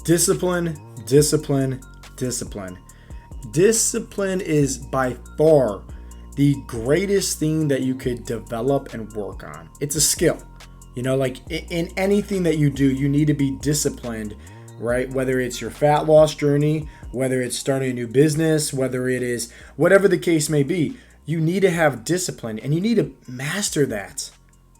Discipline, discipline, discipline. Discipline is by far the greatest thing that you could develop and work on. It's a skill. Like in anything that you do, you need to be disciplined, right? Whether it's your fat loss journey, whether it's starting a new business, whether it is whatever the case may be, you need to have discipline and you need to master that.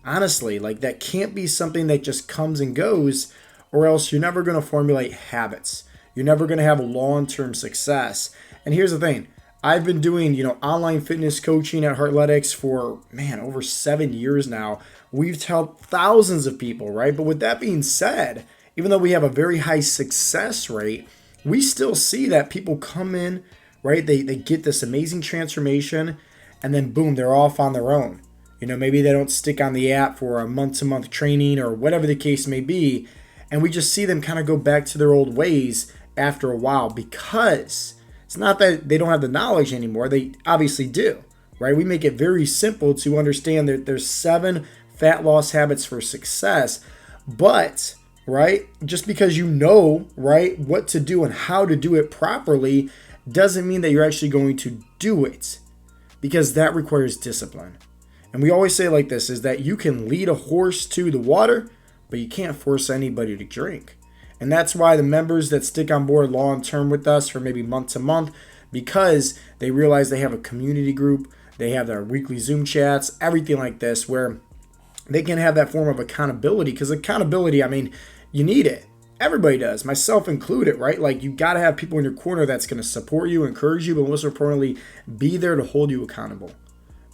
Honestly, like that can't be something that just comes and goes, or else you're never going to formulate habits. You're never going to have long-term success. And here's the thing. I've been doing, online fitness coaching at Heartletics for, over 7 years now. We've helped thousands of people, right? But with that being said, even though we have a very high success rate, we still see that people come in, right? They get this amazing transformation and then boom, they're off on their own. Maybe they don't stick on the app for a month-to-month training or whatever the case may be. And we just see them kind of go back to their old ways after a while, because it's not that they don't have the knowledge anymore. They obviously do, right? We make it very simple to understand that there's 7 fat loss habits for success. But, right, just because right, what to do and how to do it properly doesn't mean that you're actually going to do it, because that requires discipline. And we always say like this, is that you can lead a horse to the water, but you can't force anybody to drink. And that's why the members that stick on board long term with us for maybe month to month, because they realize they have a community group, they have their weekly Zoom chats, everything like this, where they can have that form of accountability. Because accountability, you need it. Everybody does, myself included, right? Like you got to have people in your corner that's going to support you, encourage you, but most importantly, be there to hold you accountable.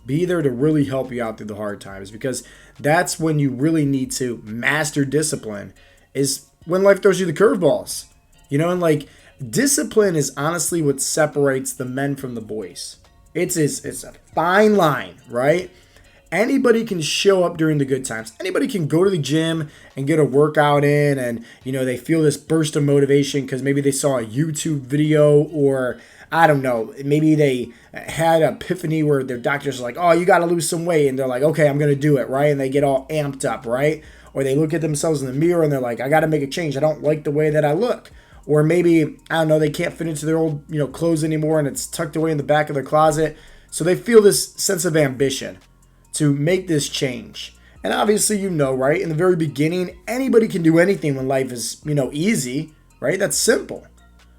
Be there to really help you out through the hard times, because that's when you really need to master discipline, is when life throws you the curveballs. And like discipline is honestly what separates the men from the boys. It's a fine line, right? Anybody can show up during the good times. Anybody can go to the gym and get a workout in, and they feel this burst of motivation because maybe they saw a YouTube video, or I don't know, maybe they had an epiphany where their doctors are like, oh, you got to lose some weight. And they're like, okay, I'm going to do it, right? And they get all amped up, right? Or they look at themselves in the mirror and they're like, I got to make a change. I don't like the way that I look. Or maybe, I don't know, they can't fit into their old, clothes anymore and it's tucked away in the back of their closet. So they feel this sense of ambition to make this change. And obviously, right? In the very beginning, anybody can do anything when life is, easy, right? That's simple.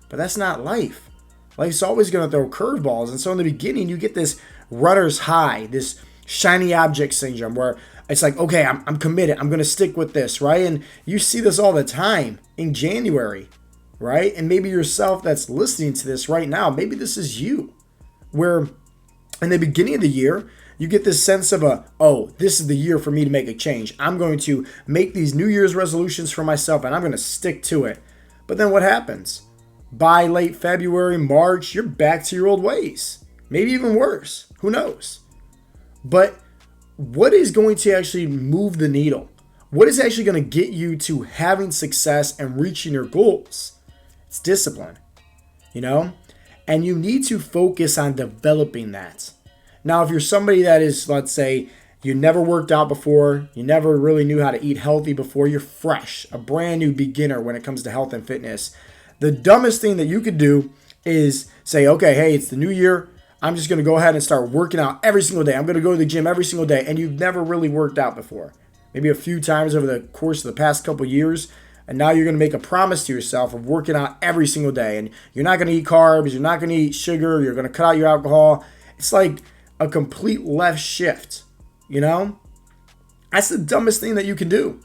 But that's not life. Life's always going to throw curveballs. And so in the beginning, you get this runner's high, this shiny object syndrome, where it's like, okay, I'm committed. I'm going to stick with this, right? And you see this all the time in January, right? And maybe yourself that's listening to this right now, maybe this is you, where in the beginning of the year, you get this sense of this is the year for me to make a change. I'm going to make these New Year's resolutions for myself and I'm going to stick to it. But then what happens? By late February, March, you're back to your old ways. Maybe even worse. Who knows? But what is going to actually move the needle? What is actually going to get you to having success and reaching your goals? It's discipline, And you need to focus on developing that. Now, if you're somebody that is, let's say, you never worked out before, you never really knew how to eat healthy before, you're fresh, a brand new beginner when it comes to health and fitness, the dumbest thing that you could do is say, okay, hey, it's the new year. I'm just going to go ahead and start working out every single day. I'm going to go to the gym every single day. And you've never really worked out before. Maybe a few times over the course of the past couple years. And now you're going to make a promise to yourself of working out every single day. And you're not going to eat carbs. You're not going to eat sugar. You're going to cut out your alcohol. It's like a complete left shift, That's the dumbest thing that you can do.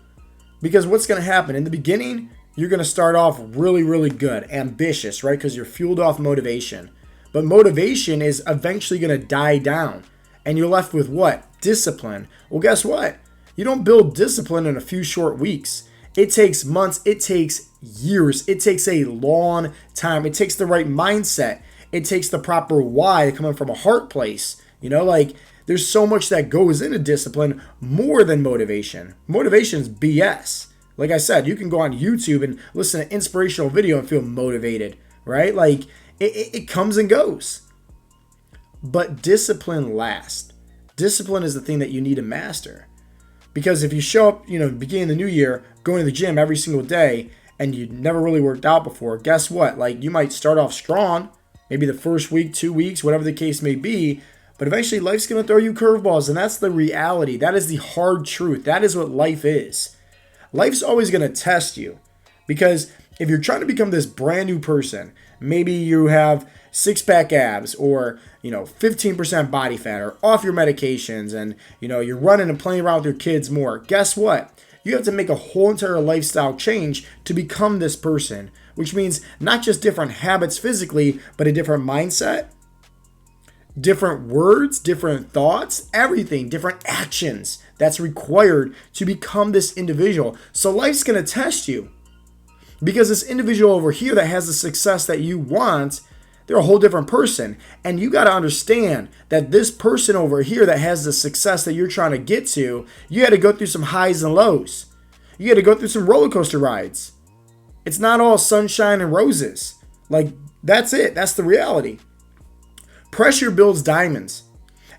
Because what's going to happen? In the beginning, you're going to start off really, really good, ambitious, right? Because you're fueled off motivation. But motivation is eventually going to die down. And you're left with what? Discipline. Well, guess what? You don't build discipline in a few short weeks. It takes months. It takes years. It takes a long time. It takes the right mindset. It takes the proper why coming from a heart place. There's so much that goes into discipline more than motivation. Motivation is BS. Like I said, you can go on YouTube and listen to inspirational video and feel motivated, right? It comes and goes. But discipline lasts. Discipline is the thing that you need to master. Because if you show up, beginning of the new year, going to the gym every single day, and you never really worked out before, guess what? Like, you might start off strong, maybe the first week, 2 weeks, whatever the case may be, but eventually life's going to throw you curveballs, and that's the reality. That is the hard truth. That is what life is. Life's always going to test you, because if you're trying to become this brand new person, maybe you have six-pack abs, or 15% body fat, or off your medications, and you're running and playing around with your kids more. Guess what? You have to make a whole entire lifestyle change to become this person, which means not just different habits physically, but a different mindset, different words, different thoughts, everything, different actions that's required to become this individual. So life's going to test you, because this individual over here that has the success that you want, they're a whole different person. And you got to understand that this person over here that has the success that you're trying to get to, you had to go through some highs and lows. You had to go through some roller coaster rides. It's not all sunshine and roses. Like, that's it. That's the reality. Pressure builds diamonds.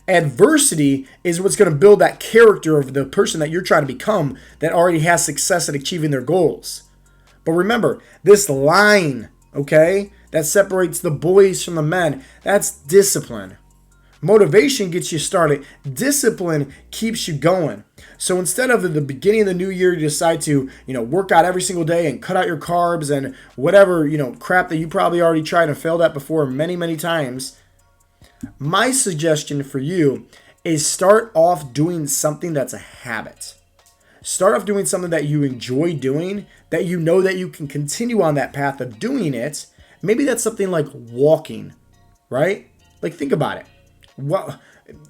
Adversity is what's going to build that character of the person that you're trying to become, that already has success at achieving their goals. But remember, this line, okay, that separates the boys from the men, that's discipline. Motivation gets you started. Discipline keeps you going. So instead of at the beginning of the new year, you decide to, work out every single day and cut out your carbs and whatever, crap that you probably already tried and failed at before many, many times. My suggestion for you is start off doing something that's a habit. Start off doing something that you enjoy doing, that you know that you can continue on that path of doing it. Maybe that's something like walking, right? Like, think about it. Well,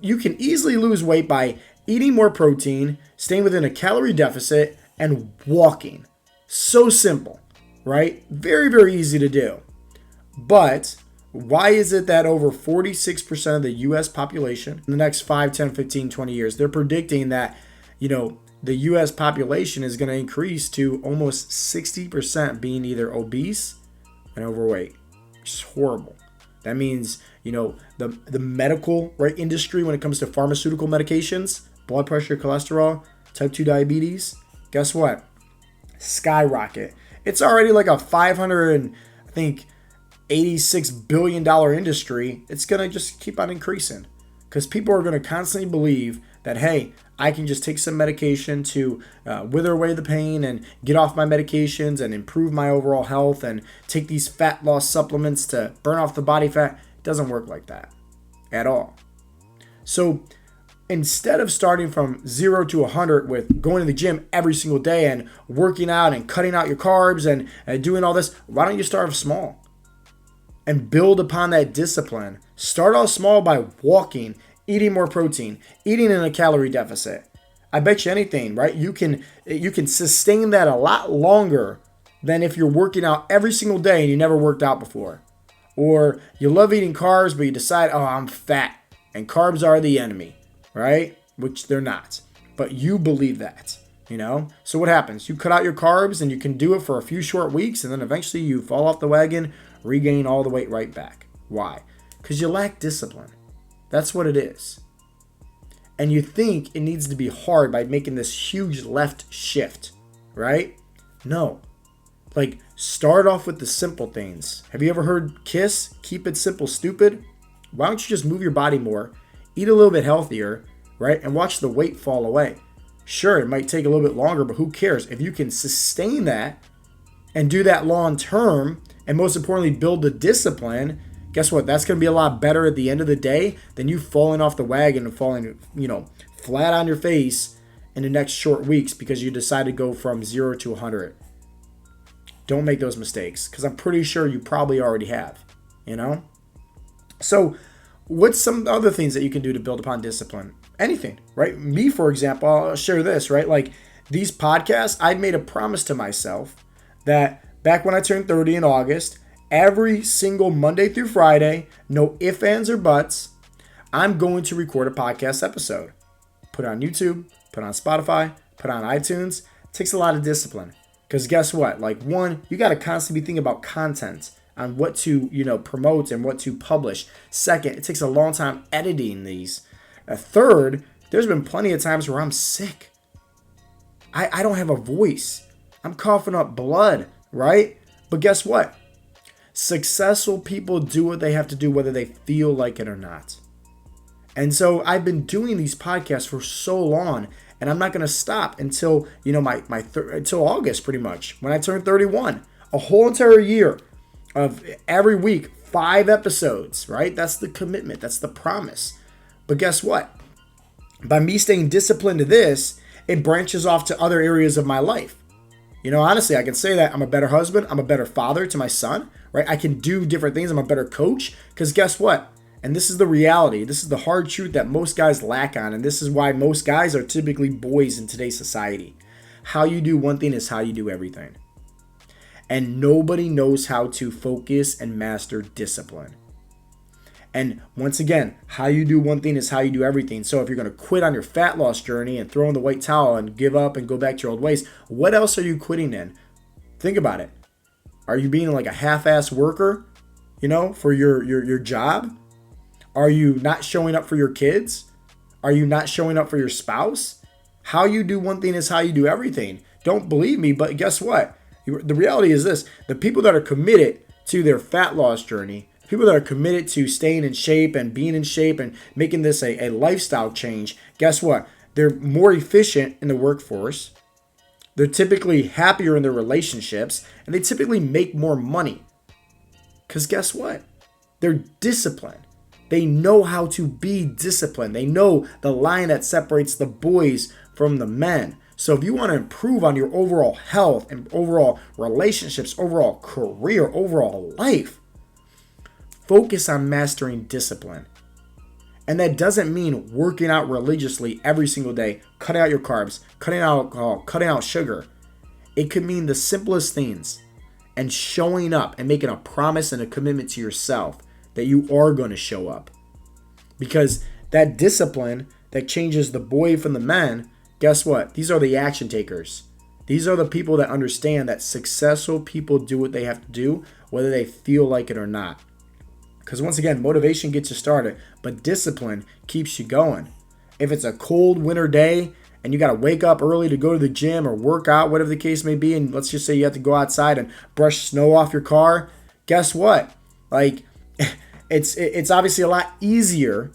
you can easily lose weight by eating more protein, staying within a calorie deficit, and walking. So simple, right? Very, very easy to do. But why is it that over 46% of the U.S. population in the next 5, 10, 15, 20 years, they're predicting that, the U.S. population is going to increase to almost 60% being either obese and overweight? It's horrible. That means, the medical industry, when it comes to pharmaceutical medications, blood pressure, cholesterol, type 2 diabetes, guess what? Skyrocket. It's already like a $586 billion industry. It's going to just keep on increasing, because people are going to constantly believe that, hey, I can just take some medication to wither away the pain and get off my medications and improve my overall health, and take these fat loss supplements to burn off the body fat. It doesn't work like that at all. So instead of starting from 0 to 100 with going to the gym every single day and working out and cutting out your carbs and doing all this, why don't you start off small and build upon that discipline? Start off small by walking, eating more protein, eating in a calorie deficit. I bet you anything, right? You can sustain that a lot longer than if you're working out every single day and you never worked out before. Or you love eating carbs, but you decide, oh, I'm fat and carbs are the enemy, right? Which they're not, but you believe that, So what happens? You cut out your carbs and you can do it for a few short weeks, and then eventually you fall off the wagon, regain all the weight right back. Why? Because you lack discipline. That's what it is. And you think it needs to be hard by making this huge left shift, right? No. Like, start off with the simple things. Have you ever heard KISS? Keep it simple, stupid? Why don't you just move your body more, eat a little bit healthier, right? And watch the weight fall away. Sure, it might take a little bit longer, but who cares? If you can sustain that and do that long term, and most importantly, build the discipline, guess what? That's going to be a lot better at the end of the day than you falling off the wagon and falling, flat on your face in the next short weeks because you decide to go from 0 to 100. Don't make those mistakes, because I'm pretty sure you probably already have, So what's some other things that you can do to build upon discipline? Anything, right? Me, for example, I'll share this, right? Like, these podcasts, I'd made a promise to myself that back when I turned 30 in August, every single Monday through Friday, no ifs, ands, or buts, I'm going to record a podcast episode. Put it on YouTube, put it on Spotify, put it on iTunes. It takes a lot of discipline. Because guess what? Like, one, you got to constantly be thinking about content on what to, promote and what to publish. Second, it takes a long time editing these. Third, there's been plenty of times where I'm sick. I don't have a voice. I'm coughing up blood right? But guess what? Successful people do what they have to do, whether they feel like it or not. And so I've been doing these podcasts for so long, and I'm not going to stop until, until August, pretty much, when I turn 31. A whole entire year of every week, 5 episodes, right? That's the commitment. That's the promise. But guess what? By me staying disciplined to this, it branches off to other areas of my life. Honestly, I can say that I'm a better husband. I'm a better father to my son, right? I can do different things. I'm a better coach, because guess what? And this is the reality. This is the hard truth that most guys lack on. And this is why most guys are typically boys in today's society. How you do one thing is how you do everything. And nobody knows how to focus and master discipline. And once again, how you do one thing is how you do everything. So if you're going to quit on your fat loss journey and throw in the white towel and give up and go back to your old ways, what else are you quitting in? Think about it. Are you being like a half-ass worker, for your job? Are you not showing up for your kids? Are you not showing up for your spouse? How you do one thing is how you do everything. Don't believe me, but guess what? The reality is this. The people that are committed to their fat loss journey, people that are committed to staying in shape and being in shape and making this a lifestyle change, guess what? They're more efficient in the workforce. They're typically happier in their relationships, and they typically make more money. Because guess what? They're disciplined. They know how to be disciplined. They know the line that separates the boys from the men. So if you want to improve on your overall health and overall relationships, overall career, overall life, focus on mastering discipline. And that doesn't mean working out religiously every single day, cutting out your carbs, cutting out alcohol, cutting out sugar. It could mean the simplest things and showing up and making a promise and a commitment to yourself that you are going to show up. Because that discipline that changes the boy from the man, guess what? These are the action takers. These are the people that understand that successful people do what they have to do, whether they feel like it or not. Because once again, motivation gets you started, but discipline keeps you going. If it's a cold winter day and you got to wake up early to go to the gym or work out, whatever the case may be, and let's just say you have to go outside and brush snow off your car, guess what? It's obviously a lot easier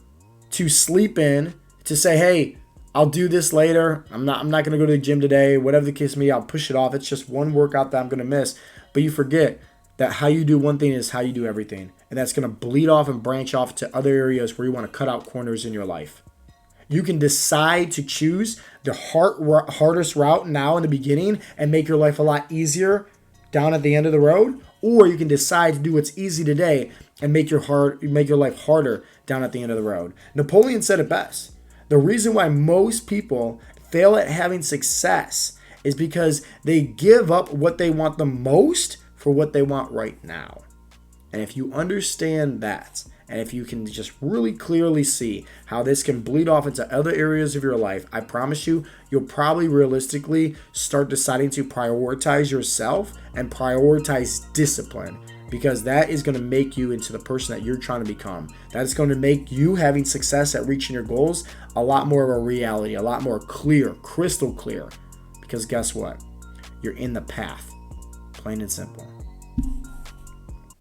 to sleep in, to say, hey, I'll do this later. I'm not going to go to the gym today. Whatever the case may be, I'll push it off. It's just one workout that I'm going to miss. But you forget that how you do one thing is how you do everything. And that's going to bleed off and branch off to other areas where you want to cut out corners in your life. You can decide to choose the hardest route now in the beginning and make your life a lot easier down at the end of the road. Or you can decide to do what's easy today and make your life harder down at the end of the road. Napoleon said it best. The reason why most people fail at having success is because they give up what they want the most for what they want right now. And if you understand that, and if you can just really clearly see how this can bleed off into other areas of your life, I promise you, you'll probably realistically start deciding to prioritize yourself and prioritize discipline, because that is going to make you into the person that you're trying to become. That is going to make you having success at reaching your goals a lot more of a reality, a lot more clear, crystal clear. Because guess what? You're in the path, plain and simple.